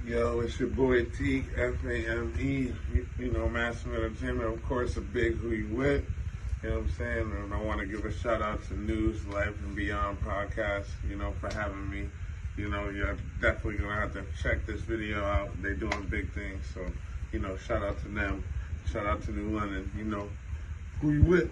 Yo, it's your boy Teek Fame, you know, Master of the Gym, and of course a big who you with. You know what I'm saying? And I want to give a shout out to News, Life, and Beyond podcast, you know, for having me. You know, you're definitely going to have to check this video out. They're doing big things. So, you know, shout out to them. Shout out to New London. You know, who you with?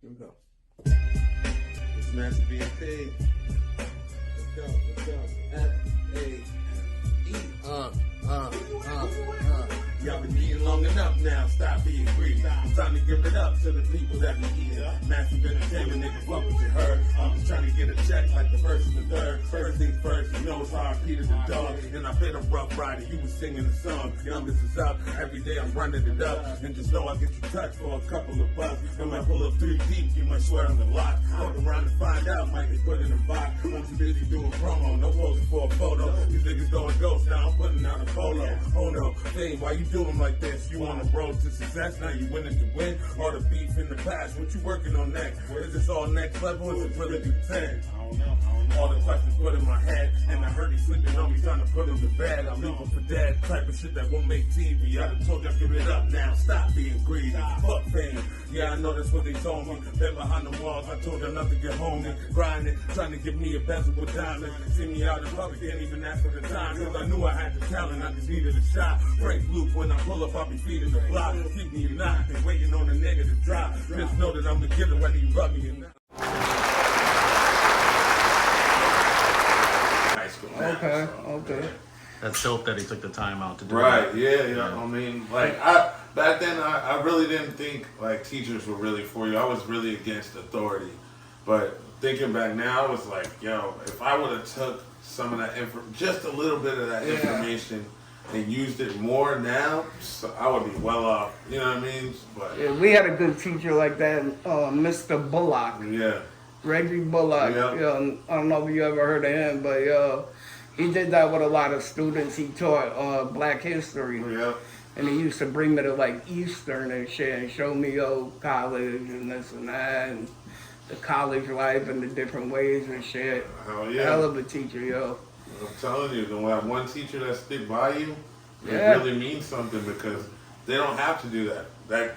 Here we go. It's Master being paid. Let's go. F-A-M-E. Y'all been eating long enough now, stop being greedy. It's time to give it up to the people that be eating. Massive entertainment, nigga, fuck what you heard. I'm just trying to get a check like the first and the third. First things first, you know it's hard, Peter the dog. And I've been a rough rider, you was singing the song. Numbers is up, every day I'm running it up. And just know I get you touched for a couple of bucks. And might pull up 3 deep, you might swear on the lot. Fuck around and find out, might get put in a box. I'm too busy doing promo, no posing for a photo. These niggas going ghost, now I'm putting out a polo. Oh no, dang, why you doing like this? You on the road to success, now you winning to win? Or the beef in the past, what you working on next? Is this all next level, or is it really the 10? I don't know. All the questions put in my head, and I heard he sleeping on me, trying to put him to bed. I'm leaving for dead, type of shit that won't make TV. I done told you, give it up now, stop being greedy. Fuck fame, yeah, I know that's what they told me. Been behind the walls, I told you not to get homey. Grinding, trying to give me a bezel with diamonds. See me out in public, can't even ask for the time. Cause I knew I had the talent, I just needed a shot. Frank Luke, when I pull up, I'll be feeding the block. Keep me knocked and waiting on a nigga to drop. Just know that I'm the killer, whether you rub me or not. Okay. That's dope that he took the time out to do Right, that. yeah. I mean, like, back then, I really didn't think, like, teachers were really for you. I was really against authority. But thinking back now, I was like, yo, if I would have took some of that, just a little bit of that information and used it more now, so I would be well off. You know what I mean? But Yeah, we had a good teacher like that, Mr. Bullock. yeah. Reggie Bullock. Yeah. I don't know if you ever heard of him, but he did that with a lot of students. He taught Black history. Yeah. And he used to bring me to like Eastern and shit and show me college and this and that and the college life and the different ways and shit. Hell yeah. Hell of a teacher, yo. I'm telling you, to have one teacher that stick by you, it Yeah. really means something because they don't have to do that.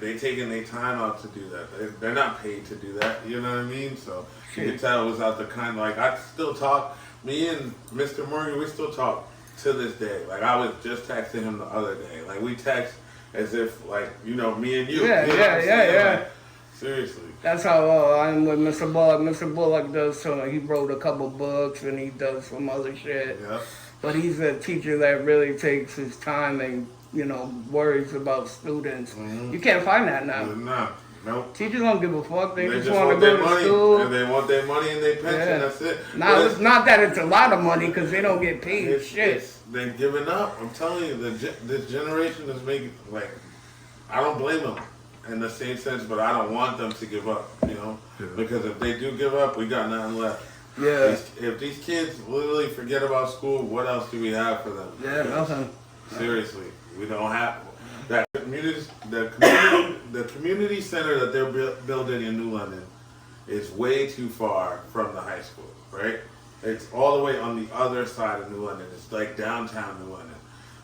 They taking their time out to do that. They're not paid to do that. You know what I mean? So you can tell it was out the kind. Like I still talk. Me and Mr. Murray, we still talk to this day. Like I was just texting him the other day. Like we text as if like you know me and you. Yeah, you know what I'm saying? yeah. Like, seriously. That's how I'm with Mr. Bullock. Mr. Bullock does some, he wrote a couple books and he does some other shit. Yeah. But he's a teacher that really takes his time and, you know, worries about students. Mm-hmm. You can't find that now. Nah. Nope. Teachers don't give a fuck. They just want want to their go to money, school. and they want their money and their pension. Yeah. That's it. Now, it's not that it's a lot of money because they don't get paid shit. They're giving up. I'm telling you, this generation is making, like, I don't blame them in the same sense, but I don't want them to give up, you know? Yeah. Because if they do give up, we got nothing left. Yeah. If these kids literally forget about school, what else do we have for them? Yeah, nothing. Seriously, we don't have that community. The community center that they're building in New London is way too far from the high school, right? It's all the way on the other side of New London. It's like downtown New London.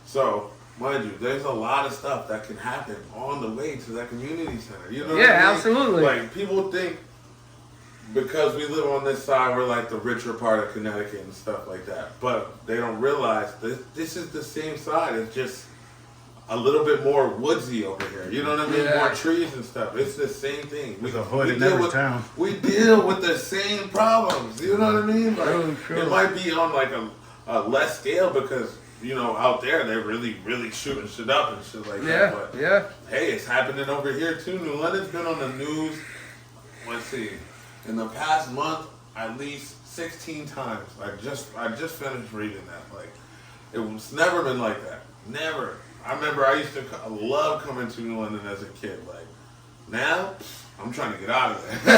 So, mind you, there's a lot of stuff that can happen on the way to that community center. You know what I mean? Absolutely. Like, people think because we live on this side, we're like the richer part of Connecticut and stuff like that. But they don't realize this is the same side. It's just a little bit more woodsy over here. You know what I mean? Yeah. More trees and stuff. It's the same thing. There's a hood in every town. We deal with the same problems. You know what I mean? Like, True. It might be on like a less scale because, you know, out there they're really, really shooting shit up and shit like that. But hey, it's happening over here too. New London's been on the news, let's see, in the past month at least 16 times. I just finished reading that. Like, it's never been like that. Never. I remember I used to love coming to New London as a kid. Like, now, I'm trying to get out of there.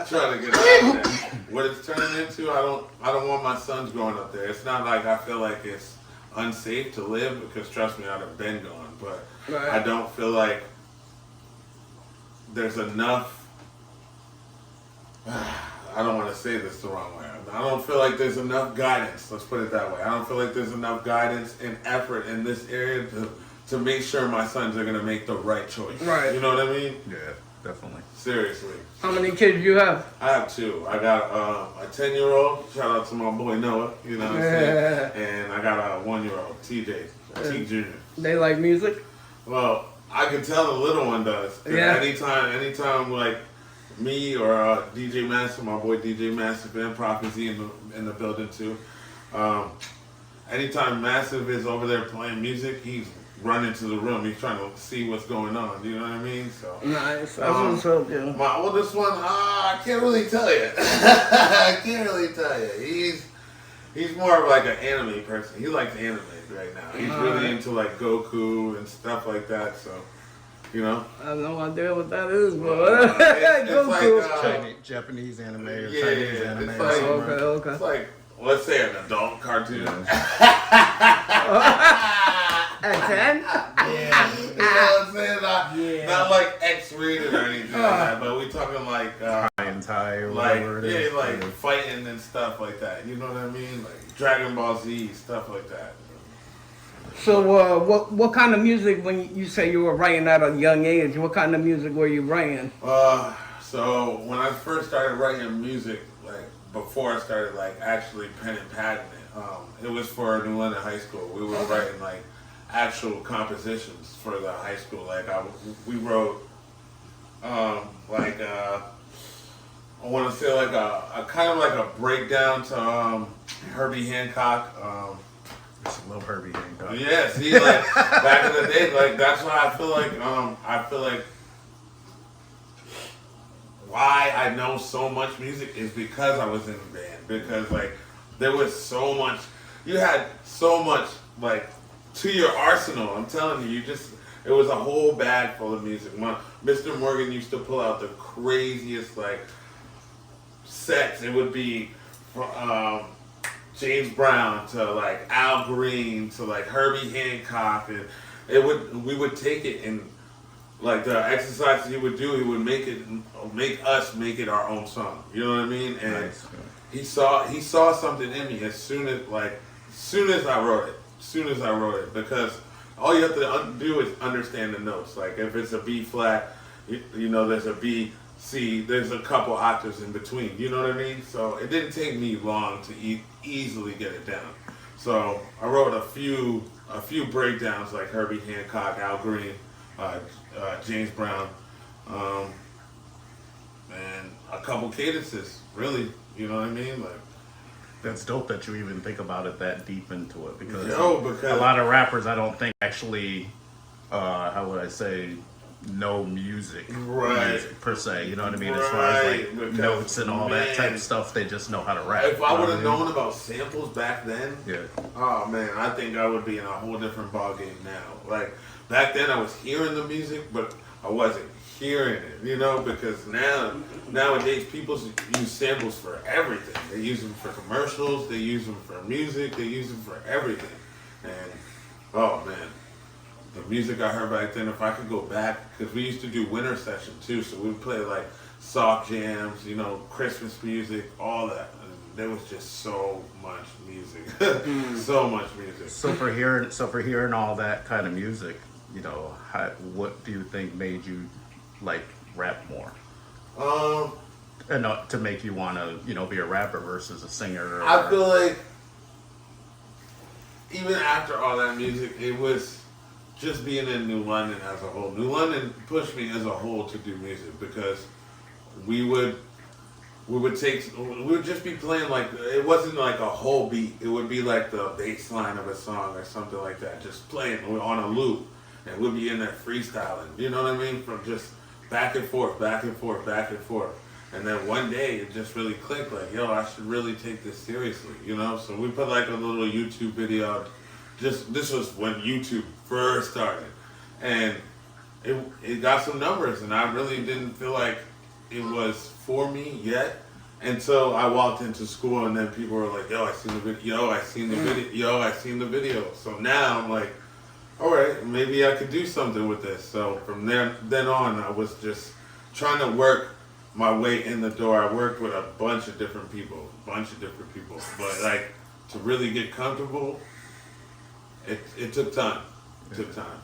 Trying to get out of there. What it's turning into, I don't want my sons growing up there. It's not like I feel like it's unsafe to live because trust me, I'd have been gone. But I don't feel like there's enough. I don't want to say this the wrong way. I don't feel like there's enough guidance. Let's put it that way. I don't feel like there's enough guidance and effort in this area to make sure my sons are gonna make the right choice. Right. You know what I mean? Yeah, definitely. Seriously. How many kids you have? I have two. I got a 10-year-old. Shout out to my boy Noah. You know what I'm saying? And I got a 1-year-old, TJ, Teek Jr. They like music? Well, I can tell the little one does. Yeah. Anytime, like me or DJ Master, my boy DJ Master, and Prophecy in the building too. Anytime Massive is over there playing music, he's running to the room. He's trying to see what's going on. You know what I mean? So nice. That's what's so good. My oldest one, I can't really tell you. I can't really tell you. He's more of like an anime person. He likes anime right now. He's really into like Goku and stuff like that. So, you know. I have no idea what that is, but it's Goku. like Japanese anime or yeah, Chinese anime. it's Or like, something. Okay. It's like, let's say an adult cartoon. At 10? You know what I'm saying? Not like X-rated or anything like that, but we talking like Hentai or like whatever it is. like fighting and stuff like that. You know what I mean? Like Dragon Ball Z, stuff like that. So, what kind of music, when you say you were writing at a young age, what kind of music were you writing? So when I first started writing music, like before I started like actually pen and padding it was for New London High School. We were writing like actual compositions for the high school. Like we wrote I want to say like a kind of like a breakdown to Herbie Hancock. Just love Herbie Hancock. Yeah, see, like back in the day, like that's why I feel like why I know so much music is because I was in the band. Because like there was so much, you had so much like to your arsenal. I'm telling you, it was a whole bag full of music. Mr. Morgan used to pull out the craziest like sets. It would be James Brown to like Al Green to like Herbie Hancock, and we would take it and like the exercises he would do, he would make us make it our own song. You know what I mean? And Nice. he saw something in me as soon as I wrote it, because all you have to do is understand the notes. Like if it's a B flat, you know there's a B, C, there's a couple octaves in between. You know what I mean? So it didn't take me long to easily get it down. So I wrote a few breakdowns like Herbie Hancock, Al Green, James Brown, and a couple cadences. Really, you know what I mean? Like. That's dope that you even think about it that deep into it, because Because a lot of rappers I don't think actually, how would I say, know music, music per se. You know what I mean? As far as like notes and all that type of stuff, they just know how to rap. If I would have known about samples back then, yeah. Oh man, I think I would be in a whole different ballgame now. Like back then, I was hearing the music, but I wasn't hearing it. You know, because nowadays people use samples for everything. They use them for commercials. They use them for music. They use them for everything. And oh man, the music I heard back then. If I could go back, because we used to do winter session too, so we would play like soft jams, you know, Christmas music, all that. There was just so much music, so much music. So for hearing all that kind of music, you know, what do you think made you like rap more? And to make you want to, you know, be a rapper versus a singer. I feel like even after all that music, it was just being in New London as a whole. New London pushed me as a whole to do music, because we would just be playing like, it wasn't like a whole beat. It would be like the bass line of a song or something like that, just playing on a loop, and we'd be in there freestyling. You know what I mean? From just back and forth, back and forth, back and forth. And then one day it just really clicked, like, yo, I should really take this seriously, you know? So we put like a little YouTube video. This was when YouTube first started, and it got some numbers, and I really didn't feel like it was for me yet until I walked into school, and then people were like, yo, I seen the video, yo, I seen the video, yo, I seen the video. So now I'm like, all right, maybe I could do something with this. So from then on, I was just trying to work my way in the door. I worked with a bunch of different people, but like to really get comfortable, it took time. It took time.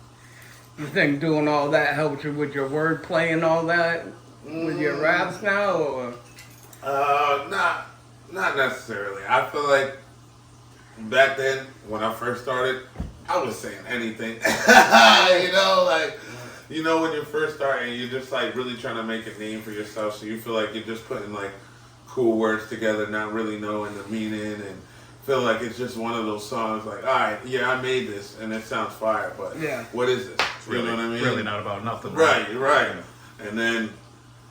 You think doing all that helps you with your wordplay and all that with your raps now, or? Not necessarily. I feel like back then when I first started, I was saying anything. When you first start and you're just like really trying to make a name for yourself, so you feel like you're just putting like cool words together, not really knowing the meaning, and feel like it's just one of those songs like, all right, yeah, I made this and it sounds fire, but what is this? Really, know what I mean? Really not about nothing. Right. And then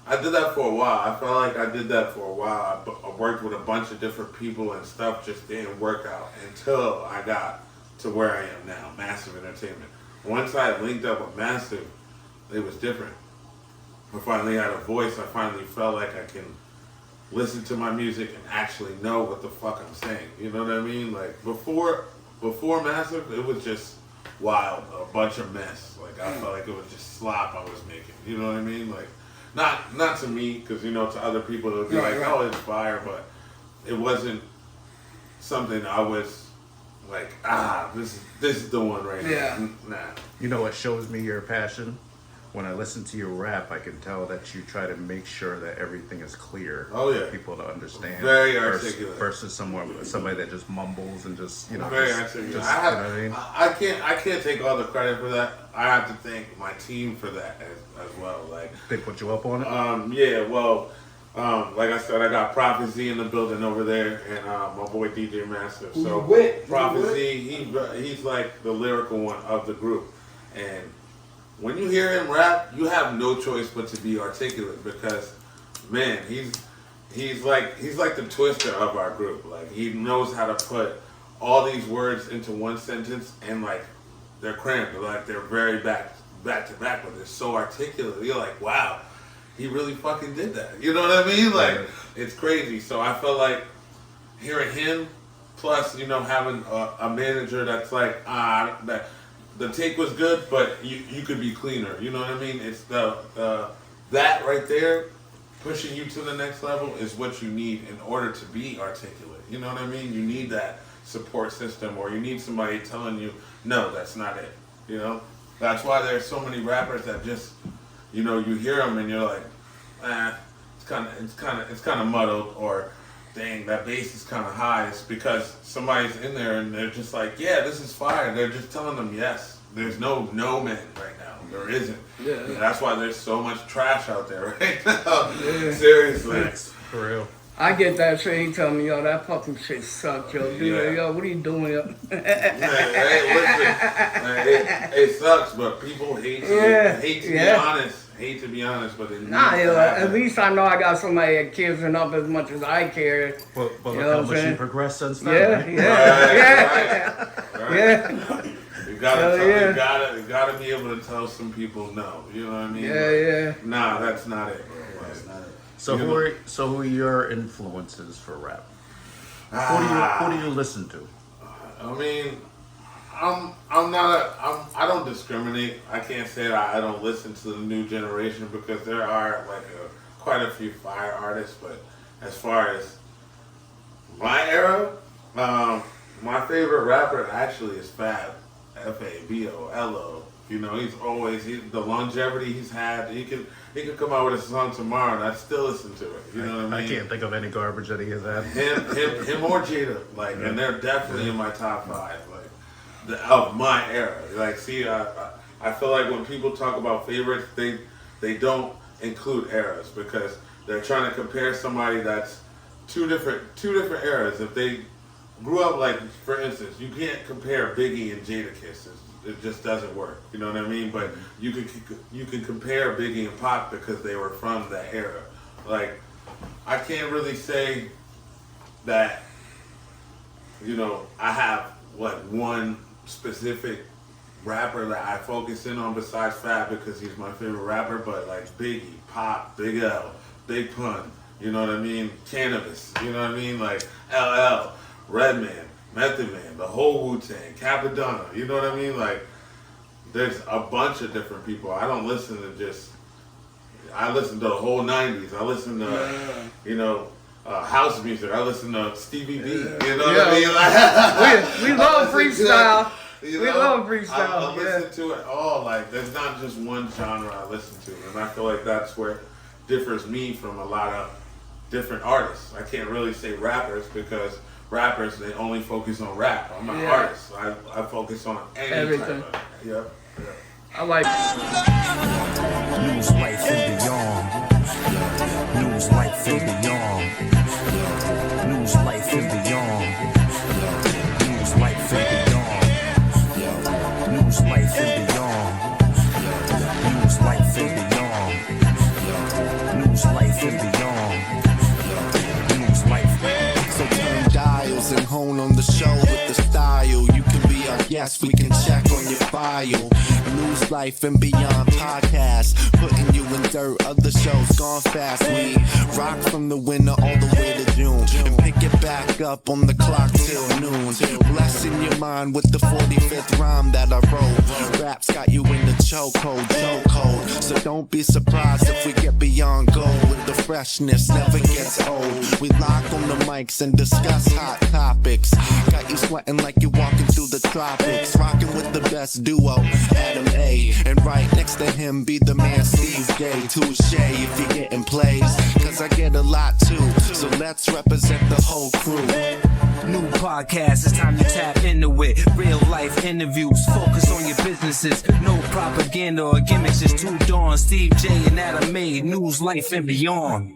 I did that for a while. I felt like I did that for a while. I worked with a bunch of different people and stuff just didn't work out until I got to where I am now, Massive Entertainment. Once I linked up with Massive, it was different. I finally had a voice. I finally felt like I can listen to my music and actually know what the fuck I'm saying. You know what I mean? Like before Massive, it was just wild, a bunch of mess. Like I felt like it was just slop I was making. You know what I mean? Like not to me, because to other people it would be oh, it's fire, but it wasn't something I was like, this is the one right now. Nah. You know what shows me your passion? When I listen to your rap, I can tell that you try to make sure that everything is clear for people to understand. Very articulate. Versus somebody that just mumbles and just, Very articulate. I can't take all the credit for that. I have to thank my team for that as well. Like they put you up on it? Like I said, I got Prophecy in the building over there, and my boy DJ Master. So Prophecy, he's like the lyrical one of the group, and when you hear him rap, you have no choice but to be articulate because, man, he's like the Twister of our group. Like he knows how to put all these words into one sentence, and like they're cramped, like they're very back to back, but they're so articulate. You're like, wow, he really fucking did that. You know what I mean? Like it's crazy. So I felt like hearing him, plus having a manager that's like that. The take was good, but you could be cleaner. You know what I mean? It's that right there, pushing you to the next level is what you need in order to be articulate. You know what I mean? You need that support system, or you need somebody telling you, no, that's not it. That's why there's so many rappers that just, you hear them and you're like, it's kind of muddled, or dang, that bass is kind of high. It's because somebody's in there and they're just like, yeah, this is fire. They're just telling them yes. There's no man right now. There isn't. Yeah. And that's why there's so much trash out there right now. Yeah. Seriously. Thanks. For real. I get that shit. He tell me, yo, that fucking shit sucks, yo. Dude, yo, what are you doing? Man, it sucks, but people hate to be honest. Hate to be honest, but it at least I know I got somebody that cares enough as much as I care. But look how much you progressed since then. Yeah. You gotta be able to tell some people no. You know what I mean? Yeah. Nah, that's not it, bro. That's not it. So who are your influences for rap? Who do you listen to? I mean, I don't discriminate. I can't say that I don't listen to the new generation because there are quite a few fire artists. But as far as my era, my favorite rapper actually is Fab, Fabolo. He's always the longevity he's had. He could come out with a song tomorrow and I'd still listen to it. You know what I mean? I can't think of any garbage that he has had. Him or Jada, and they're definitely in my top 5. Of my era. I feel like when people talk about favorites, they don't include eras because they're trying to compare somebody that's two different eras. If they grew up for instance, you can't compare Biggie and Jadakiss. It just doesn't work. You know what I mean? But you can compare Biggie and Pac because they were from that era. I can't really say that I have one specific rapper that I focus in on besides Fab because he's my favorite rapper, but Biggie, Pop, Big L, Big Pun, you know what I mean? Cannabis, you know what I mean? LL, Redman, Method Man, the whole Wu-Tang, Capadonna, you know what I mean? There's a bunch of different people. I don't listen to just I listen to the whole 90s. I listen to, you know, house music. I listen to Stevie B. You know what I mean? Like, we love freestyle. We love freestyle. I listen to it all. Like, there's not just one genre I listen to. And I feel like that's where differs me from a lot of different artists. I can't really say rappers because rappers, they only focus on rap. I'm an artist. So I focus on everything. Type of, yep. I like News, life, and beyond. News, life, and beyond. News, life, and beyond. News, life, and beyond. News, life, and beyond. News, life, and beyond. News, life, and beyond. News, life. So turn dials and hone on the show with the style. You can be our guest, we can check on your bio. News, life, and beyond podcast, putting you in dirt. Other shows gone fast. We rock from the winter all the way to June, and pick it back up on the clock till noon. Blessing your mind with the 45th rhyme that I wrote. Rap's got you in the chokehold. So don't be surprised if we get beyond gold with the freshness never gets old. We lock on the mics and discuss hot topics. Got you sweating like you're walking through the tropics. Rocking with the best duo, Adam A. And right next to him be the man Steve J. Touche if you're getting plays, cause I get a lot too. So let's represent the whole crew. New podcast, it's time to tap into it. Real life interviews, focus on your businesses. No propaganda or gimmicks, just two dawns. Steve J and Adam A. News, life, and beyond.